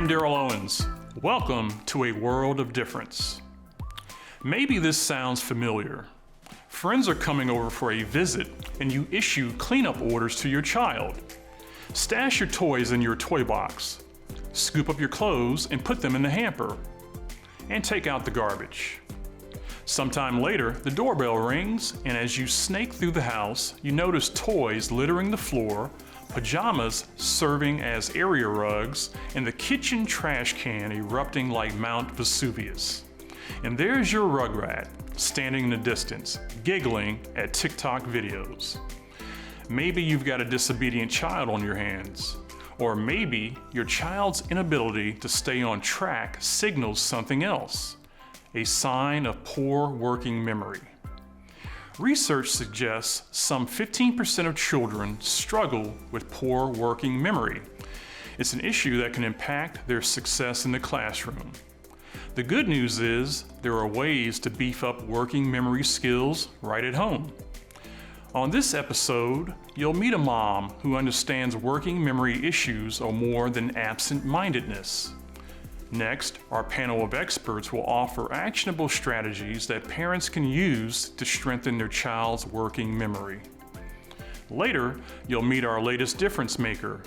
I'm Daryl Owens. Welcome to A World of Difference. Maybe this sounds familiar. Friends are coming over for a visit and you issue cleanup orders to your child. Stash your toys in your toy box. Scoop up your clothes and put them in the hamper. And take out the garbage. Sometime later, the doorbell rings, and as you snake through the house, you notice toys littering the floor, pajamas serving as area rugs, and the kitchen trash can erupting like Mount Vesuvius. And there's your rugrat, standing in the distance, giggling at TikTok videos. Maybe you've got a disobedient child on your hands. Or maybe your child's inability to stay on track signals something else, a sign of poor working memory. Research suggests some 15% of children struggle with poor working memory. It's an issue that can impact their success in the classroom. The good news is there are ways to beef up working memory skills right at home. On this episode, you'll meet a mom who understands working memory issues are more than absent-mindedness. Next, our panel of experts will offer actionable strategies that parents can use to strengthen their child's working memory. Later, you'll meet our latest difference maker,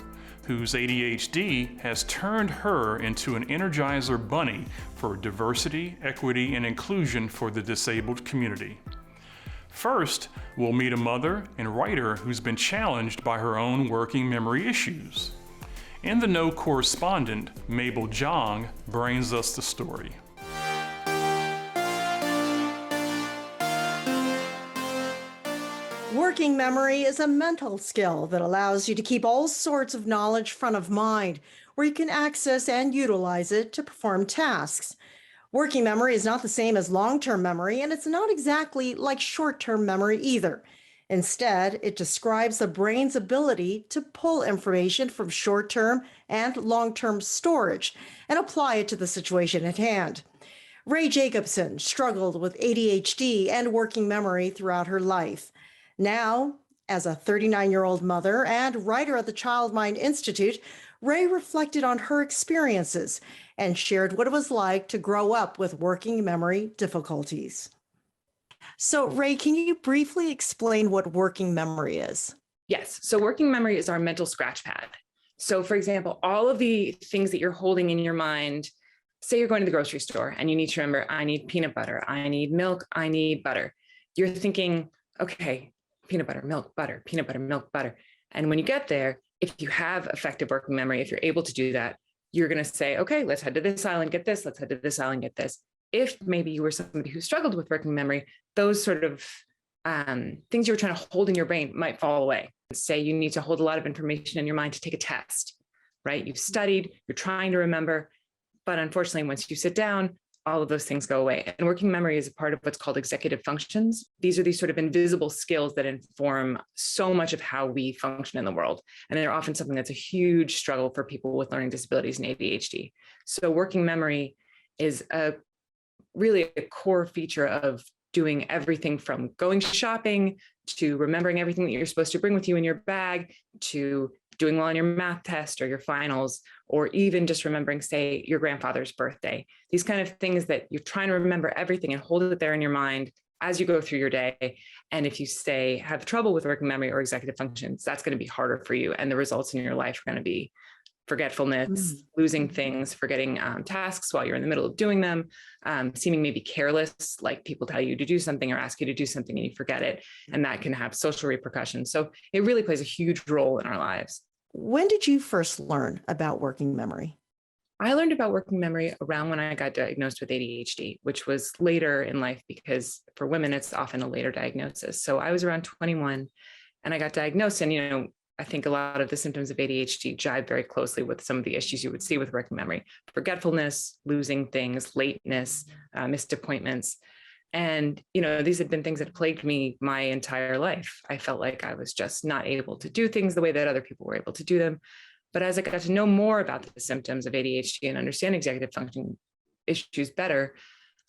whose ADHD has turned her into an energizer bunny for diversity, equity, and inclusion for the disabled community. First, we'll meet a mother and writer who's been challenged by her own working memory issues. And the No correspondent, Mabel Jong, brings us the story. Working memory is a mental skill that allows you to keep all sorts of knowledge front of mind, where you can access and utilize it to perform tasks. Working memory is not the same as long-term memory, and it's not exactly like short-term memory either. Instead, it describes the brain's ability to pull information from short-term and long-term storage and apply it to the situation at hand. Ray Jacobson struggled with ADHD and working memory throughout her life. Now, as a 39-year-old mother and writer at the Child Mind Institute, Ray reflected on her experiences and shared what it was like to grow up with working memory difficulties. So, Ray, can you briefly explain what working memory is? Yes. So working memory is our mental scratch pad. So, for example, all of the things that you're holding in your mind, say you're going to the grocery store and you need to remember, I need peanut butter, I need milk, I need butter. You're thinking, okay, peanut butter, milk, butter, peanut butter, milk, butter. And when you get there, if you have effective working memory, if you're able to do that, you're going to say, okay, let's head to this aisle and get this. Let's head to this aisle and get this. If maybe you were somebody who struggled with working memory, those sort of things you were trying to hold in your brain might fall away. Say you need to hold a lot of information in your mind to take a test, right? You've studied, you're trying to remember, but unfortunately, once you sit down, all of those things go away. And working memory is a part of what's called executive functions. These are these sort of invisible skills that inform so much of how we function in the world. And they're often something that's a huge struggle for people with learning disabilities and ADHD. So working memory is really a core feature of doing everything from going shopping to remembering everything that you're supposed to bring with you in your bag, to doing well on your math test or your finals, or even just remembering, say, your grandfather's birthday. These kind of things that you're trying to remember everything and hold it there in your mind as you go through your day. And if you say have trouble with working memory or executive functions, that's going to be harder for you. And the results in your life are going to be forgetfulness, losing things, forgetting tasks while you're in the middle of doing them, seeming maybe careless, like people tell you to do something or ask you to do something and you forget it. And that can have social repercussions. So it really plays a huge role in our lives. When did you first learn about working memory? I learned about working memory around when I got diagnosed with ADHD, which was later in life because for women, it's often a later diagnosis. So I was around 21 and I got diagnosed, and, I think a lot of the symptoms of ADHD jive very closely with some of the issues you would see with working memory: forgetfulness, losing things, lateness, missed appointments. And, these had been things that plagued me my entire life. I felt like I was just not able to do things the way that other people were able to do them. But as I got to know more about the symptoms of ADHD and understand executive function issues better,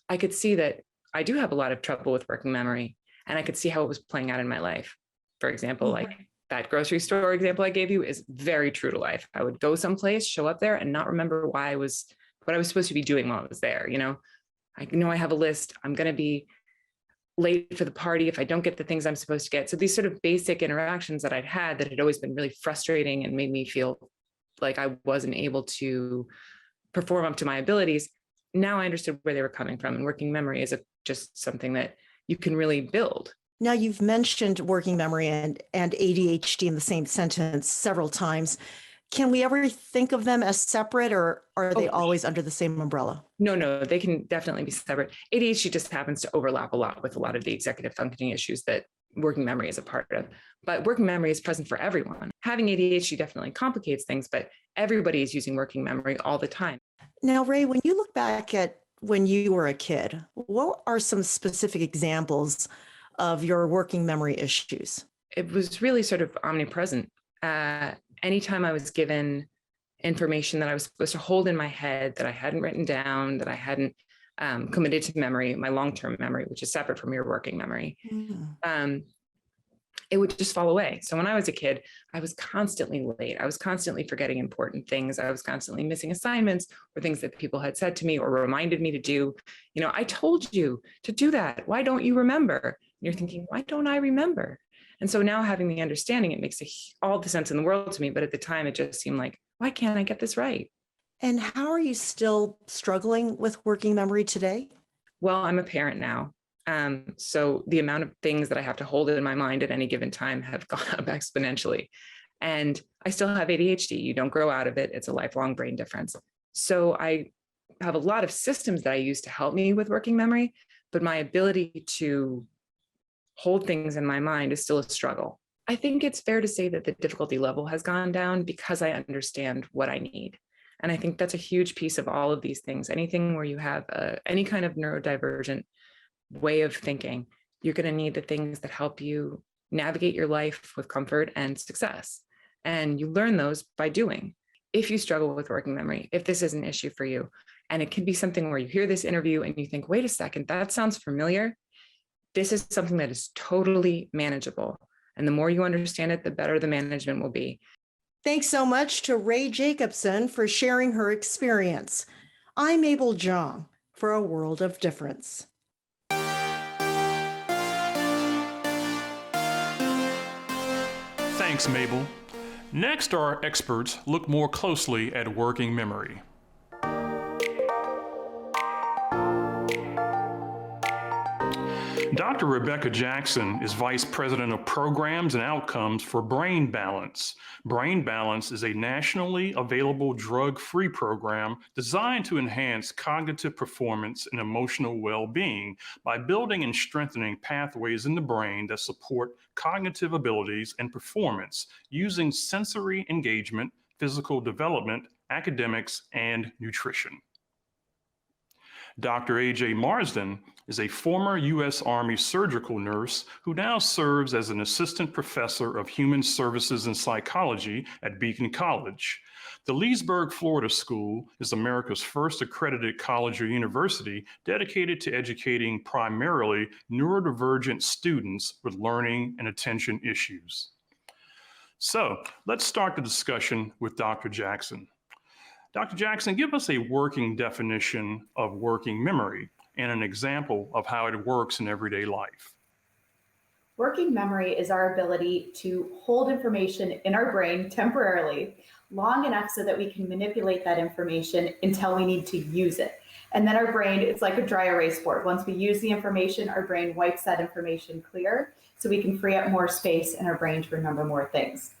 I could see that I do have a lot of trouble with working memory, and I could see how it was playing out in my life. For example, like that grocery store example I gave you is very true to life. I would go someplace, show up there, and not remember what I was supposed to be doing while I was there. I know I have a list. I'm going to be late for the party if I don't get the things I'm supposed to get. So these sort of basic interactions that I'd had that had always been really frustrating and made me feel like I wasn't able to perform up to my abilities. Now I understood where they were coming from, and working memory is just something that you can really build. Now, you've mentioned working memory and ADHD in the same sentence several times. Can we ever think of them as separate, or are they always under the same umbrella? No, they can definitely be separate. ADHD just happens to overlap a lot with a lot of the executive functioning issues that working memory is a part of. But working memory is present for everyone. Having ADHD definitely complicates things, but everybody is using working memory all the time. Now, Ray, when you look back at when you were a kid, what are some specific examples of your working memory issues? It was really sort of omnipresent. Anytime I was given information that I was supposed to hold in my head that I hadn't written down, that I hadn't committed to memory, my long-term memory, which is separate from your working memory, it would just fall away. So when I was a kid, I was constantly late. I was constantly forgetting important things. I was constantly missing assignments or things that people had said to me or reminded me to do. I told you to do that. Why don't you remember? And you're thinking, why don't I remember? And so now having the understanding, it makes all the sense in the world to me. But at the time, it just seemed like, why can't I get this right? And how are you still struggling with working memory today? Well, I'm a parent now. So the amount of things that I have to hold in my mind at any given time have gone up exponentially. And I still have ADHD. You don't grow out of it. It's a lifelong brain difference. So I have a lot of systems that I use to help me with working memory, but my ability to hold things in my mind is still a struggle. I think it's fair to say that the difficulty level has gone down because I understand what I need. And I think that's a huge piece of all of these things. Anything where you have any kind of neurodivergent way of thinking, you're going to need the things that help you navigate your life with comfort and success. And you learn those by doing. If you struggle with working memory, if this is an issue for you, and it can be something where you hear this interview and you think, wait a second, that sounds familiar. This is something that is totally manageable. And the more you understand it, the better the management will be. Thanks so much to Ray Jacobson for sharing her experience. I'm Mabel Jong for A World of Difference. Thanks, Mabel. Next, our experts look more closely at working memory. Dr. Rebecca Jackson is Vice President of Programs and Outcomes for Brain Balance. Brain Balance is a nationally available drug-free program designed to enhance cognitive performance and emotional well-being by building and strengthening pathways in the brain that support cognitive abilities and performance using sensory engagement, physical development, academics, and nutrition. Dr. A.J. Marsden is a former U.S. Army surgical nurse who now serves as an assistant professor of human services and psychology at Beacon College. The Leesburg, Florida School is America's first accredited college or university dedicated to educating primarily neurodivergent students with learning and attention issues. So let's start the discussion with Dr. Jackson. Dr. Jackson, give us a working definition of working memory and an example of how it works in everyday life. Working memory is our ability to hold information in our brain temporarily, long enough so that we can manipulate that information until we need to use it. And then our brain, it's like a dry erase board. Once we use the information, our brain wipes that information clear so we can free up more space in our brain to remember more things.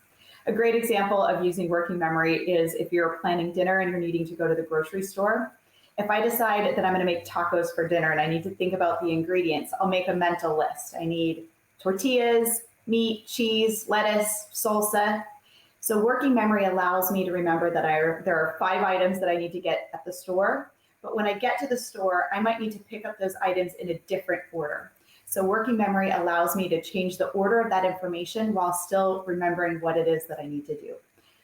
A great example of using working memory is if you're planning dinner and you're needing to go to the grocery store. If I decide that I'm going to make tacos for dinner and I need to think about the ingredients, I'll make a mental list. I need tortillas, meat, cheese, lettuce, salsa. So working memory allows me to remember that there are 5 items that I need to get at the store. But when I get to the store, I might need to pick up those items in a different order. So working memory allows me to change the order of that information while still remembering what it is that I need to do.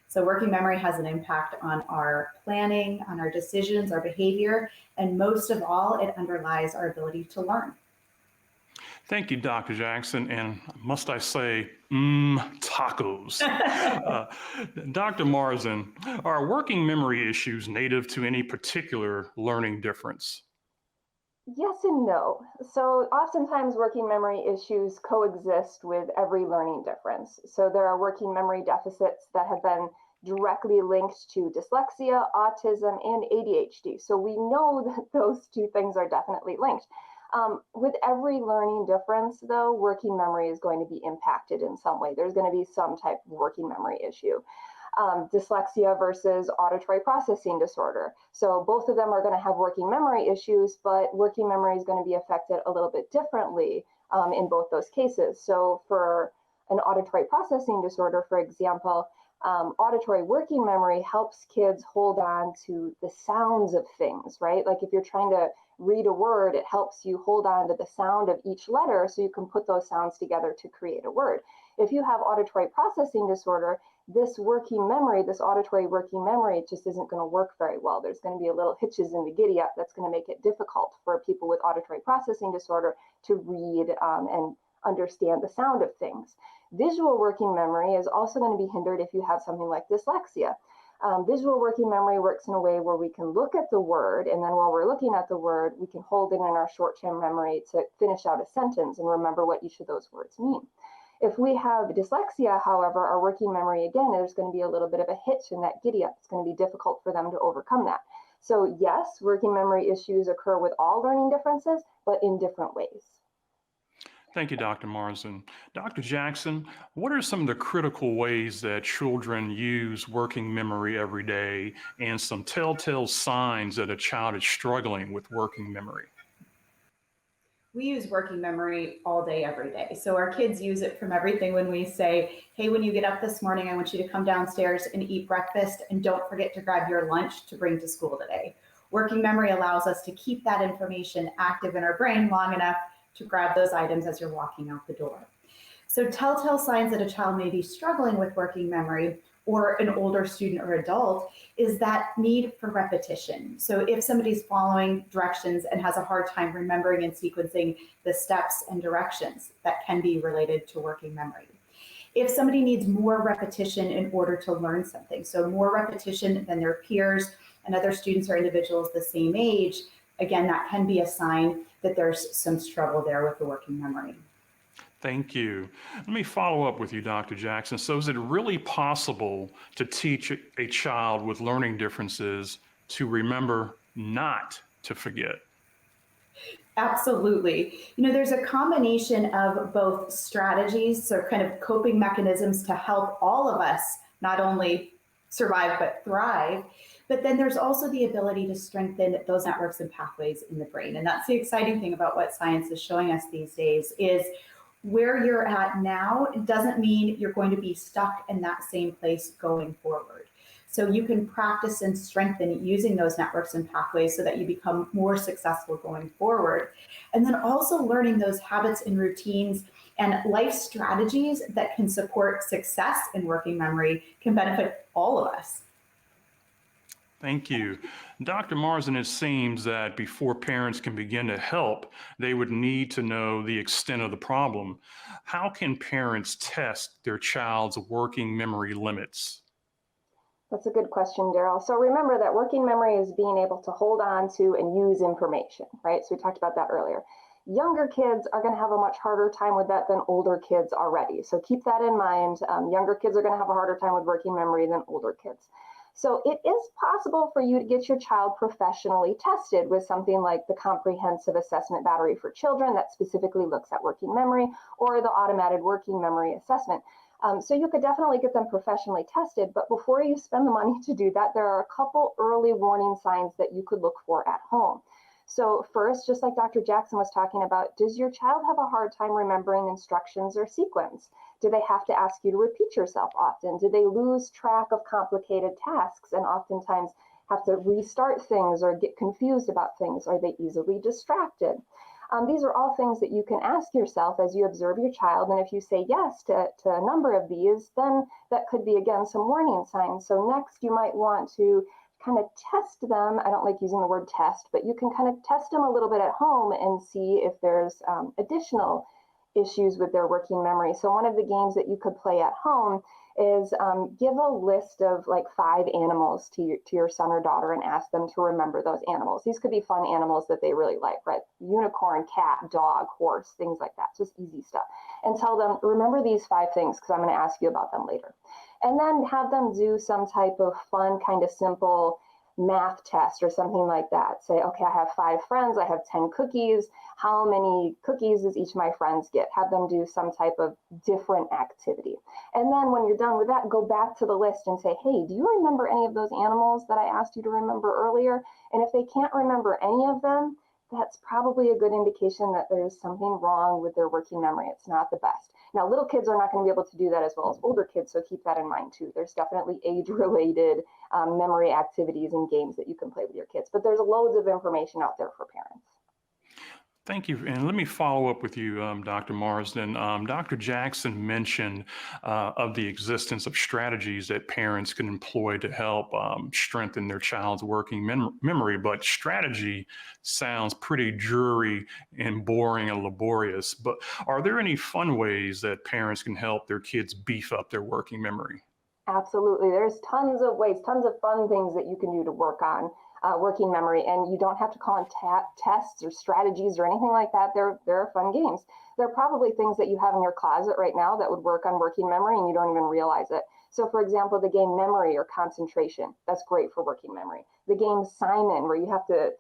So working memory has an impact on our planning, on our decisions, our behavior, and most of all, it underlies our ability to learn. Thank you, Dr. Jackson, and must I say, tacos. Dr. Marsden, are working memory issues native to any particular learning difference? Yes and no. So oftentimes working memory issues coexist with every learning difference. So there are working memory deficits that have been directly linked to dyslexia, autism, and ADHD. So we know that those two things are definitely linked. With every learning difference, though, working memory is going to be impacted in some way. There's going to be some type of working memory issue. Dyslexia versus auditory processing disorder. So both of them are going to have working memory issues, but working memory is going to be affected a little bit differently in both those cases. So for an auditory processing disorder, for example, auditory working memory helps kids hold on to the sounds of things, right? Like if you're trying to read a word, it helps you hold on to the sound of each letter so you can put those sounds together to create a word. If you have auditory processing disorder, this working memory, this auditory working memory, it just isn't going to work very well. There's going to be a little hitches in the giddy up that's going to make it difficult for people with auditory processing disorder to read and understand the sound of things. Visual working memory is also going to be hindered if you have something like dyslexia. Visual working memory works in a way where we can look at the word, and then while we're looking at the word, we can hold it in our short-term memory to finish out a sentence and remember what each of those words mean. If we have dyslexia, however, our working memory, again, there's going to be a little bit of a hitch in that giddy up. It's going to be difficult for them to overcome that. So yes, working memory issues occur with all learning differences, but in different ways. Thank you, Dr. Marsden. Dr. Jackson, what are some of the critical ways that children use working memory every day and some telltale signs that a child is struggling with working memory? We use working memory all day, every day. So our kids use it from everything when we say, hey, when you get up this morning, I want you to come downstairs and eat breakfast, and don't forget to grab your lunch to bring to school today. Working memory allows us to keep that information active in our brain long enough to grab those items as you're walking out the door. So telltale signs that a child may be struggling with working memory, or an older student or adult, is that need for repetition. So if somebody's following directions and has a hard time remembering and sequencing the steps and directions, that can be related to working memory. If somebody needs more repetition in order to learn something, so more repetition than their peers and other students or individuals the same age, again, that can be a sign that there's some struggle there with the working memory. Thank you. Let me follow up with you, Dr. Jackson. So is it really possible to teach a child with learning differences to remember not to forget? Absolutely. There's a combination of both strategies, so kind of coping mechanisms to help all of us not only survive but thrive. But then there's also the ability to strengthen those networks and pathways in the brain. And that's the exciting thing about what science is showing us these days is where you're at now doesn't mean you're going to be stuck in that same place going forward. So you can practice and strengthen using those networks and pathways so that you become more successful going forward. And then also learning those habits and routines and life strategies that can support success in working memory can benefit all of us. Thank you. Dr. Marsden, it seems that before parents can begin to help, they would need to know the extent of the problem. How can parents test their child's working memory limits? That's a good question, Daryl. So remember that working memory is being able to hold on to and use information, right? So we talked about that earlier. Younger kids are going to have a much harder time with that than older kids already. So keep that in mind. Younger kids are going to have a harder time with working memory than older kids. So it is possible for you to get your child professionally tested with something like the Comprehensive Assessment Battery for Children that specifically looks at working memory, or the Automated Working Memory Assessment. So you could definitely get them professionally tested, but before you spend the money to do that, there are a couple early warning signs that you could look for at home. So first, just like Dr. Jackson was talking about, does your child have a hard time remembering instructions or sequence? Do they have to ask you to repeat yourself often? Do they lose track of complicated tasks and oftentimes have to restart things or get confused about things? Are they easily distracted? These are all things that you can ask yourself as you observe your child. And if you say yes to a number of these, then that could be, again, some warning signs. So next, you might want to kind of test them. I don't like using the word test, but you can kind of test them a little bit at home and see if there's additional issues with their working memory. So one of the games that you could play at home is give a list of like 5 animals to your son or daughter and ask them to remember those animals. These could be fun animals that they really like, right? Unicorn, cat, dog, horse, things like that. Just easy stuff. And tell them, remember these 5 things because I'm going to ask you about them later. And then have them do some type of fun, kind of simple math test or something like that. Say, okay, I have 5 friends, I have 10 cookies. How many cookies does each of my friends get? Have them do some type of different activity. And then when you're done with that, go back to the list and say, hey, do you remember any of those animals that I asked you to remember earlier? And if they can't remember any of them, that's probably a good indication that there's something wrong with their working memory. It's not the best. Now, little kids are not going to be able to do that as well as older kids, so keep that in mind too. There's definitely age-related memory activities and games that you can play with your kids, but there's loads of information out there for parents. Thank you. And let me follow up with you, Dr. Marsden. Dr. Jackson mentioned of the existence of strategies that parents can employ to help strengthen their child's working memory, but strategy sounds pretty dreary and boring and laborious. But are there any fun ways that parents can help their kids beef up their working memory? Absolutely. There's tons of ways, tons of fun things that you can do to work on working memory, and you don't have to call them tests or strategies or anything like that. They're fun games. They're probably things that you have in your closet right now that would work on working memory and you don't even realize it. So for example, the game memory or concentration, that's great for working memory. The game Simon, where you have to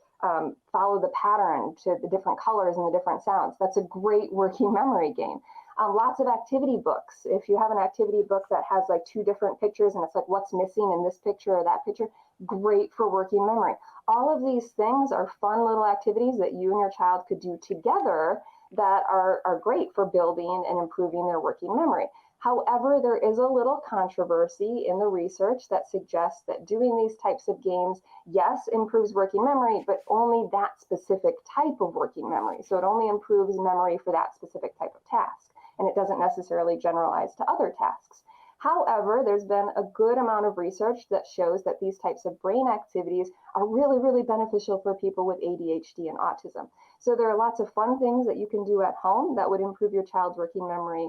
follow the pattern to the different colors and the different sounds, that's a great working memory game. Lots of activity books. If you have an activity book that has like 2 different pictures and it's like what's missing in this picture or that picture, great for working memory. All of these things are fun little activities that you and your child could do together that are great for building and improving their working memory. However, there is a little controversy in the research that suggests that doing these types of games, yes, improves working memory, but only that specific type of working memory. So it only improves memory for that specific type of task, and it doesn't necessarily generalize to other tasks. However, there's been a good amount of research that shows that these types of brain activities are really, really beneficial for people with ADHD and autism. So there are lots of fun things that you can do at home that would improve your child's working memory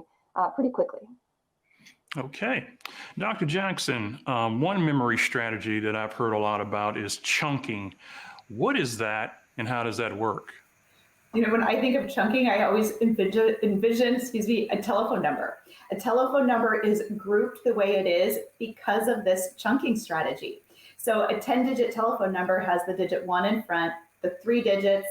pretty quickly. Okay. Dr. Jackson, one memory strategy that I've heard a lot about is chunking. What is that and how does that work? You know, when I think of chunking, I always envision, a telephone number. A telephone number is grouped the way it is because of this chunking strategy. So a 10-digit telephone number has the digit 1 in front, the 3 digits,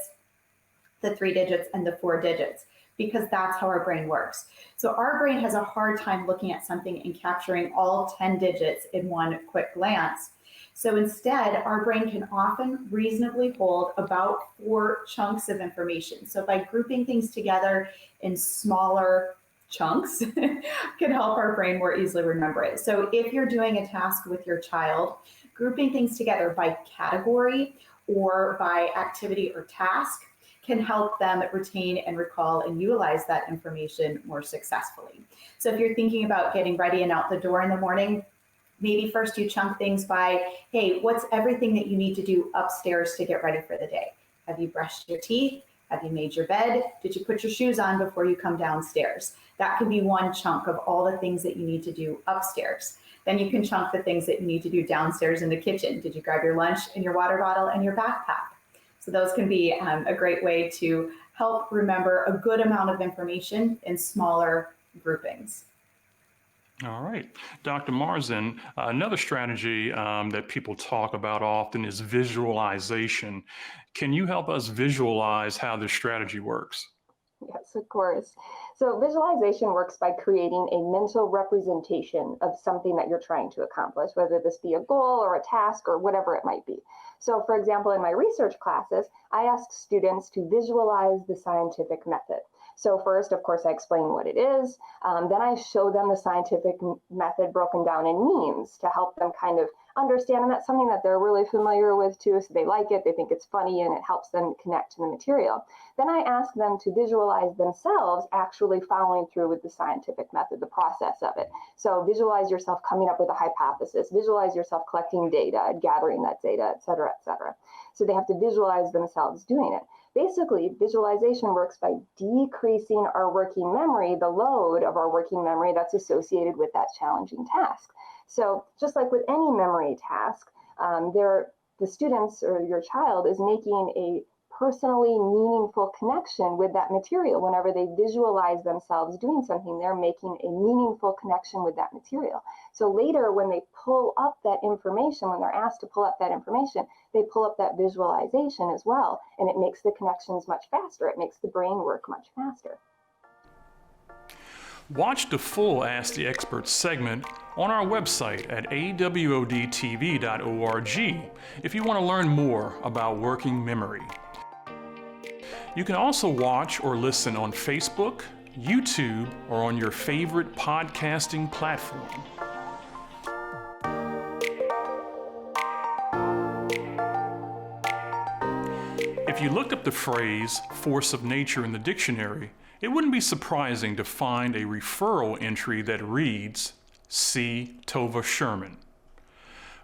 and the 4 digits, because that's how our brain works. So our brain has a hard time looking at something and capturing all 10 digits in one quick glance. So instead, our brain can often reasonably hold about 4 chunks of information. So by grouping things together in smaller chunks can help our brain more easily remember it. So if you're doing a task with your child, grouping things together by category or by activity or task can help them retain and recall and utilize that information more successfully. So if you're thinking about getting ready and out the door in the morning, maybe first you chunk things by, hey, what's everything that you need to do upstairs to get ready for the day? Have you brushed your teeth? Have you made your bed? Did you put your shoes on before you come downstairs? That can be one chunk of all the things that you need to do upstairs. Then you can chunk the things that you need to do downstairs in the kitchen. Did you grab your lunch and your water bottle and your backpack? So those can be a great way to help remember a good amount of information in smaller groupings. All right. Dr. Marsden, another strategy that people talk about often is visualization. Can you help us visualize how this strategy works? Yes, of course. So visualization works by creating a mental representation of something that you're trying to accomplish, whether this be a goal or a task or whatever it might be. So for example, in my research classes, I ask students to visualize the scientific method. So first, of course, I explain what it is. Then I show them the scientific method broken down in memes to help them kind of understand. And that's something that they're really familiar with too. So they like it, they think it's funny, and it helps them connect to the material. Then I ask them to visualize themselves actually following through with the scientific method, the process of it. So visualize yourself coming up with a hypothesis, visualize yourself collecting data, gathering that data, et cetera, et cetera. So they have to visualize themselves doing it. basically, visualization works by decreasing our working memory, the load of our working memory that's associated with that challenging task. So just like with any memory task, the students or your child is making a personally meaningful connection with that material. Whenever they visualize themselves doing something, they're making a meaningful connection with that material. So later, when they pull up that information, when they're asked to pull up that information, they pull up that visualization as well, and it makes the connections much faster. It makes the brain work much faster. Watch the full Ask the Expert segment on our website at awodtv.org if you want to learn more about working memory. You can also watch or listen on Facebook, YouTube, or on your favorite podcasting platform. If you looked up the phrase force of nature in the dictionary, it wouldn't be surprising to find a referral entry that reads, "See Tova Sherman."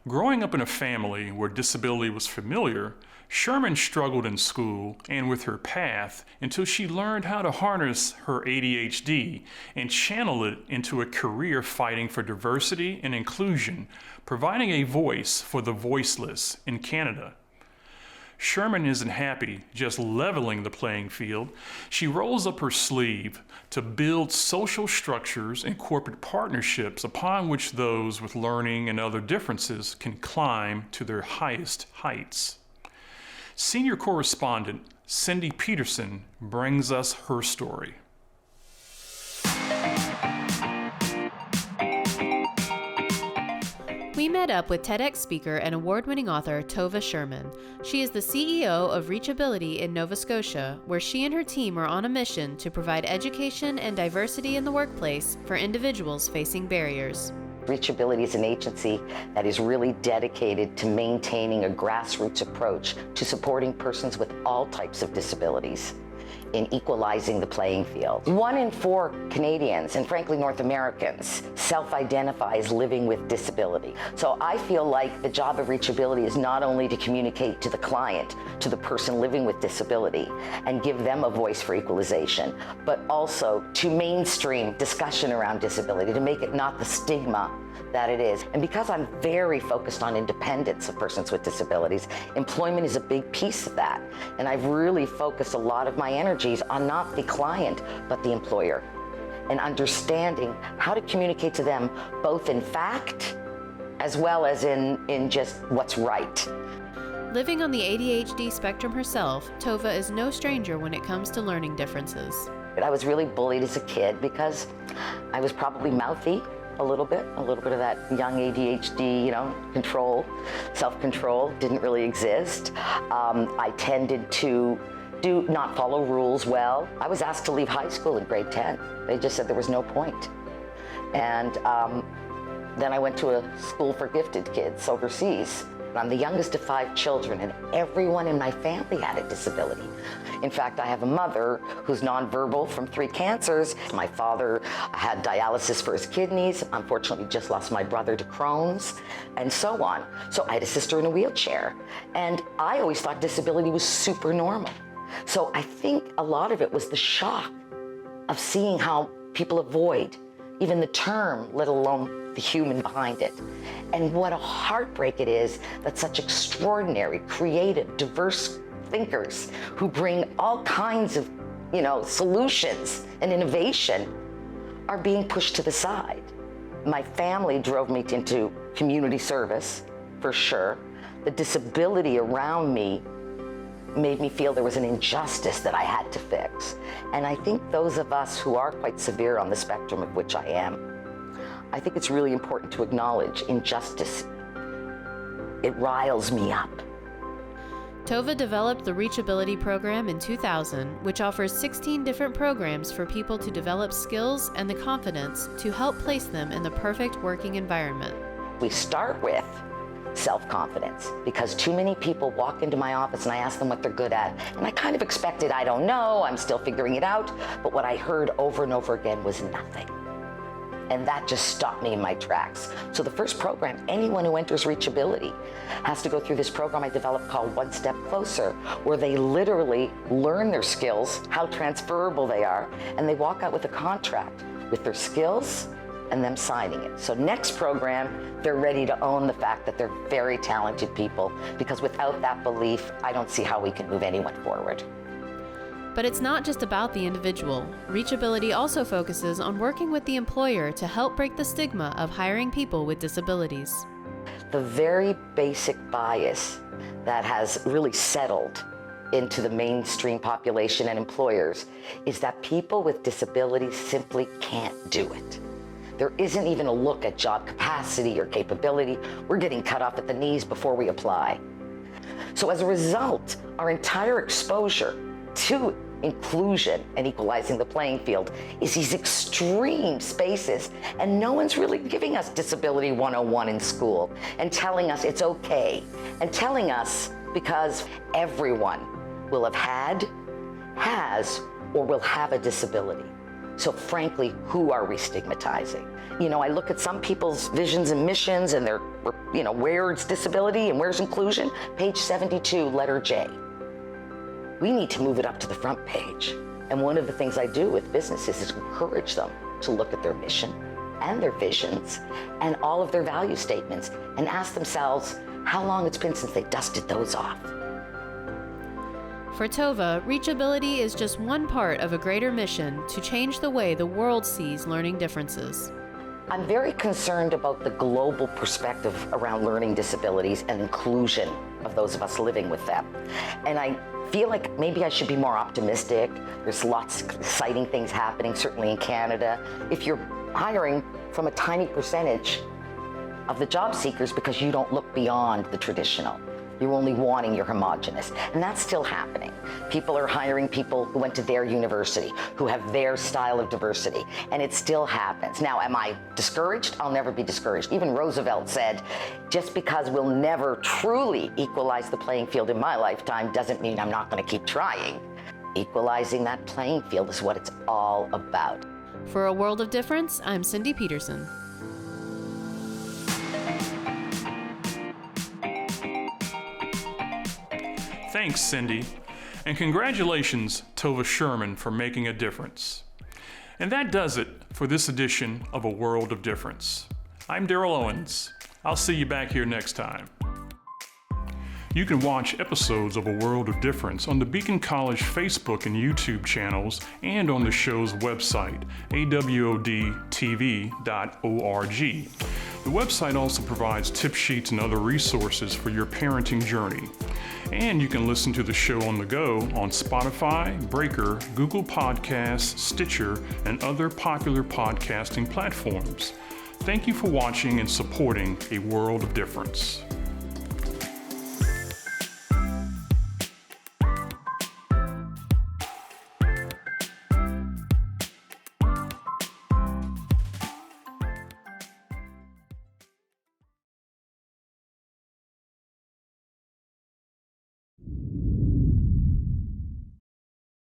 Growing up in a family where disability was familiar, Sherman struggled in school and with her path until she learned how to harness her ADHD and channel it into a career fighting for diversity and inclusion, providing a voice for the voiceless in Canada. Sherman isn't happy just leveling the playing field. She rolls up her sleeve to build social structures and corporate partnerships upon which those with learning and other differences can climb to their highest heights. Senior correspondent Cindy Peterson brings us her story. We met up with TEDx speaker and award-winning author Tova Sherman. She is the CEO of Reachability in Nova Scotia, where she and her team are on a mission to provide education and diversity in the workplace for individuals facing barriers. Reachability is an agency that is really dedicated to maintaining a grassroots approach to supporting persons with all types of disabilities in equalizing the playing field. 1 in 4 Canadians, and frankly North Americans, self-identify as living with disability. So I feel like the job of Reachability is not only to communicate to the client, to the person living with disability, and give them a voice for equalization, but also to mainstream discussion around disability, to make it not the stigma that it is. And because I'm very focused on independence of persons with disabilities, employment is a big piece of that. And I've really focused a lot of my energies on not the client, but the employer, and understanding how to communicate to them both in fact, as well as in just what's right. Living on the ADHD spectrum herself, Tova is no stranger when it comes to learning differences. I was really bullied as a kid because I was probably mouthy, a little bit of that young ADHD, control, self-control didn't really exist. I tended to not follow rules well. I was asked to leave high school in grade 10. They just said there was no point. And then I went to a school for gifted kids overseas. I'm the youngest of 5 children, and everyone in my family had a disability. In fact, I have a mother who's nonverbal from 3 cancers. My father had dialysis for his kidneys. Unfortunately, just lost my brother to Crohn's, and so on. So I had a sister in a wheelchair, and I always thought disability was super normal. So I think a lot of it was the shock of seeing how people avoid even the term, let alone the human behind it. And what a heartbreak it is that such extraordinary, creative, diverse thinkers who bring all kinds of, solutions and innovation are being pushed to the side. My family drove me into community service, for sure. The disability around me made me feel there was an injustice that I had to fix. And I think those of us who are quite severe on the spectrum of which I am, I think it's really important to acknowledge injustice. It riles me up. Tova developed the Reachability Program in 2000, which offers 16 different programs for people to develop skills and the confidence to help place them in the perfect working environment. We start with self-confidence, because too many people walk into my office and I ask them what they're good at, and I kind of expected, I don't know, I'm still figuring it out, but what I heard over and over again was nothing. And that just stopped me in my tracks. So the first program, anyone who enters Reachability has to go through this program I developed called One Step Closer, where they literally learn their skills, how transferable they are, and they walk out with a contract with their skills and them signing it. So next program, they're ready to own the fact that they're very talented people, because without that belief, I don't see how we can move anyone forward. But it's not just about the individual. Reachability also focuses on working with the employer to help break the stigma of hiring people with disabilities. The very basic bias that has really settled into the mainstream population and employers is that people with disabilities simply can't do it. There isn't even a look at job capacity or capability. We're getting cut off at the knees before we apply. So as a result, our entire exposure to inclusion and equalizing the playing field is these extreme spaces, and no one's really giving us Disability 101 in school and telling us it's okay, and telling us because everyone will have had, has, or will have a disability. So frankly, who are we stigmatizing? You know, I look at some people's visions and missions and their, where's disability and where's inclusion? Page 72, letter J. We need to move it up to the front page. And one of the things I do with businesses is encourage them to look at their mission and their visions and all of their value statements and ask themselves how long it's been since they dusted those off. For Tova, Reachability is just one part of a greater mission to change the way the world sees learning differences. I'm very concerned about the global perspective around learning disabilities and inclusion of those of us living with them. And I feel like maybe I should be more optimistic. There's lots of exciting things happening, certainly in Canada. If you're hiring from a tiny percentage of the job seekers because you don't look beyond the traditional. You're only wanting your homogenous, and that's still happening. People are hiring people who went to their university, who have their style of diversity, and it still happens. Now, am I discouraged? I'll never be discouraged. Even Roosevelt said, just because we'll never truly equalize the playing field in my lifetime doesn't mean I'm not going to keep trying. Equalizing that playing field is what it's all about. For A World of Difference, I'm Cindy Peterson. Thanks, Cindy. And congratulations, Tova Sherman, for making a difference. And that does it for this edition of A World of Difference. I'm Daryl Owens. I'll see you back here next time. You can watch episodes of A World of Difference on the Beacon College Facebook and YouTube channels and on the show's website, awodtv.org. The website also provides tip sheets and other resources for your parenting journey. And you can listen to the show on the go on Spotify, Breaker, Google Podcasts, Stitcher, and other popular podcasting platforms. Thank you for watching and supporting A World of Difference.